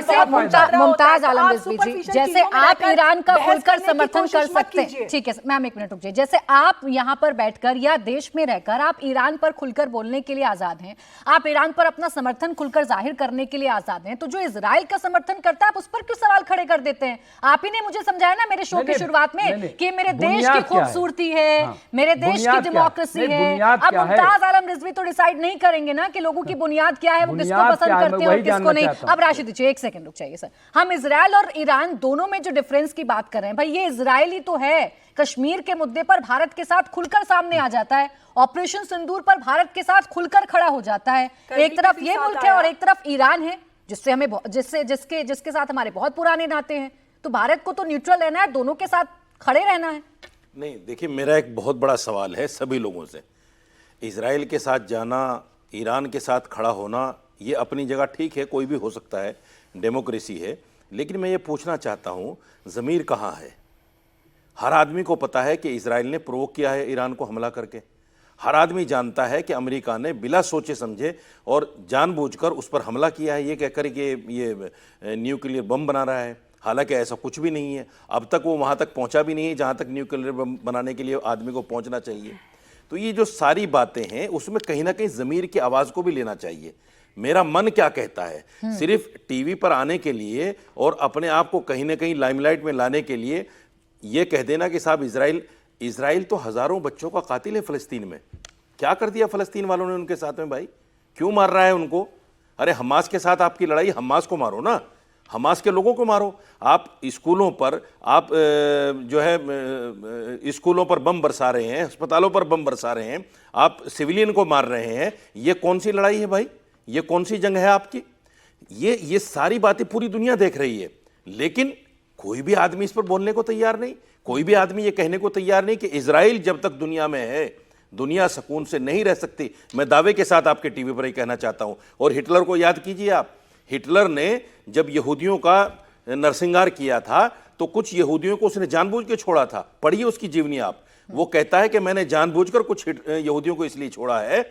जैसे मुमताज आलम रिजवी जी, जैसे आप ईरान का खुलकर समर्थन कर सकते हैं, ठीक है मैम एक मिनट रुक जाइए, जैसे आप यहाँ पर बैठकर या देश में रहकर आप ईरान पर खुलकर बोलने के लिए आजाद हैं, आप ईरान पर अपना समर्थन खुलकर जाहिर करने के लिए आजाद हैं, तो जो इजराइल का समर्थन करता है आप उस पर क्यों सवाल खड़े कर देते हैं? आप ही ने मुझे समझाया ना मेरे शो की शुरुआत में कि मेरे देश की खूबसूरती है, मेरे देश की डेमोक्रेसी है। अब मुमताज आलम रिजवी तो डिसाइड नहीं करेंगे ना कि लोगों की बुनियाद क्या है, वो किसको पसंद करते हैं और किसको नहीं। अब राशिद जी एक सेकंड रुक जाइए सर, हम इजराइल और ईरान दोनों में जो डिफरेंस की बात कर रहे हैं, भाई ये इजराइल ही तो है कश्मीर के मुद्दे पर भारत के साथ खुलकर सामने आ जाता है, ऑपरेशन सिंदूर पर भारत के साथ खुलकर खड़ा हो जाता है। एक तरफ ये मुल्क है और एक तरफ ईरान है जिससे हमें जिसके साथ हमारे बहुत पुराने नाते हैं, तो भारत को तो न्यूट्रल रहना है, दोनों के साथ खड़े रहना है। नहीं देखिए, मेरा एक बहुत बड़ा सवाल है सभी लोगों से, इजराइल के साथ जाना, ईरान के साथ खड़ा होना, ये अपनी जगह ठीक है, कोई भी हो सकता है, डेमोक्रेसी है, लेकिन मैं ये पूछना चाहता हूँ ज़मीर कहाँ है? हर आदमी को पता है कि इजराइल ने प्रोवोक किया है ईरान को हमला करके, हर आदमी जानता है कि अमेरिका ने बिला सोचे समझे और जानबूझकर उस पर हमला किया है, ये कहकर कि ये न्यूक्लियर बम बना रहा है, हालांकि ऐसा कुछ भी नहीं है, अब तक वो वहाँ तक पहुँचा भी नहीं है जहाँ तक न्यूक्लियर बम बनाने के लिए आदमी को पहुँचना चाहिए। तो ये जो सारी बातें हैं उसमें कहीं ना कहीं ज़मीर की आवाज़ को भी लेना चाहिए। मेरा मन क्या कहता है, सिर्फ टीवी पर आने के लिए और अपने आप को कहीं ना कहीं लाइमलाइट में लाने के लिए ये कह देना कि साहब इजराइल तो हज़ारों बच्चों का कातिल है फ़लस्तीन में, क्या कर दिया फ़लस्तीन वालों ने उनके साथ में? भाई क्यों मार रहा है उनको? अरे हमास के साथ आपकी लड़ाई, हमास को मारो ना, हमास के लोगों को मारो। आप स्कूलों पर आप जो है स्कूलों पर बम बरसा रहे हैं, अस्पतालों पर बम बरसा रहे हैं, आप सिविलियन को मार रहे हैं, ये कौन सी लड़ाई है भाई? ये कौन सी जंग है आपकी? ये सारी बातें पूरी दुनिया देख रही है, लेकिन कोई भी आदमी इस पर बोलने को तैयार नहीं, कोई भी आदमी ये कहने को तैयार नहीं कि इजराइल जब तक दुनिया में है दुनिया सुकून से नहीं रह सकती। मैं दावे के साथ आपके टीवी पर ही कहना चाहता हूं। और हिटलर को याद कीजिए आप, हिटलर ने जब यहूदियों का नरसंहार किया था तो कुछ यहूदियों को उसने जानबूझ के छोड़ा था। पढ़िए उसकी जीवनी आप, वो कहता है कि मैंने जानबूझकर कुछ यहूदियों को इसलिए छोड़ा है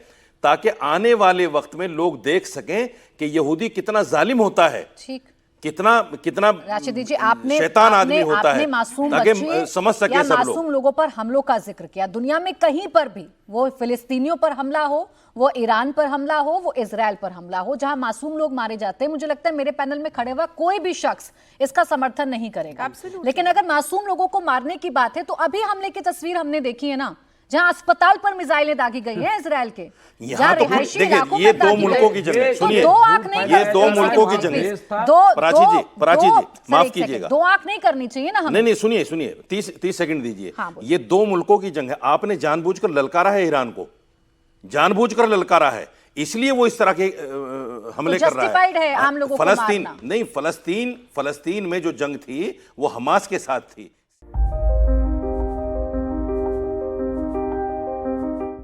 ताकि आने वाले वक्त में लोग देख सकें कि यहूदी कितना जालिम होता है, ठीक, कितना राशिद जी आपने शैतान आदमी होता है, ताकि समझ सके सब लोग। मासूम लोगों पर हमलों का जिक्र किया, दुनिया में कहीं पर भी, वो फिलिस्तीनियों पर हमला हो, वो ईरान पर हमला हो, वो इजराइल पर हमला हो, जहां मासूम लोग मारे जाते हैं, मुझे लगता है मेरे पैनल में खड़े हुआ कोई भी शख्स इसका समर्थन नहीं करेगा। लेकिन अगर मासूम लोगों को मारने की बात है तो अभी हमले की तस्वीर हमने देखी है ना, जहां अस्पताल पर मिसाइलें दागी गई हैं इजराइल के, यहाँ तो देखिए ये दो मुल्कों की जंग है, सुनिए ये दो मुल्कों की जंग है। प्राची जी माफ कीजिएगा, दो आंख नहीं करनी चाहिए ना हमें। नहीं सुनिए 30 सेकंड दीजिए। ये दो मुल्कों की जंग है, आपने जानबूझकर ललकारा है ईरान को, जानबूझकर ललकारा है, इसलिए वो इस तरह के हमले कर रहा है। आम लोगों को फलस्तीन नहीं, फलस्तीन में जो जंग थी वो हमास के साथ थी।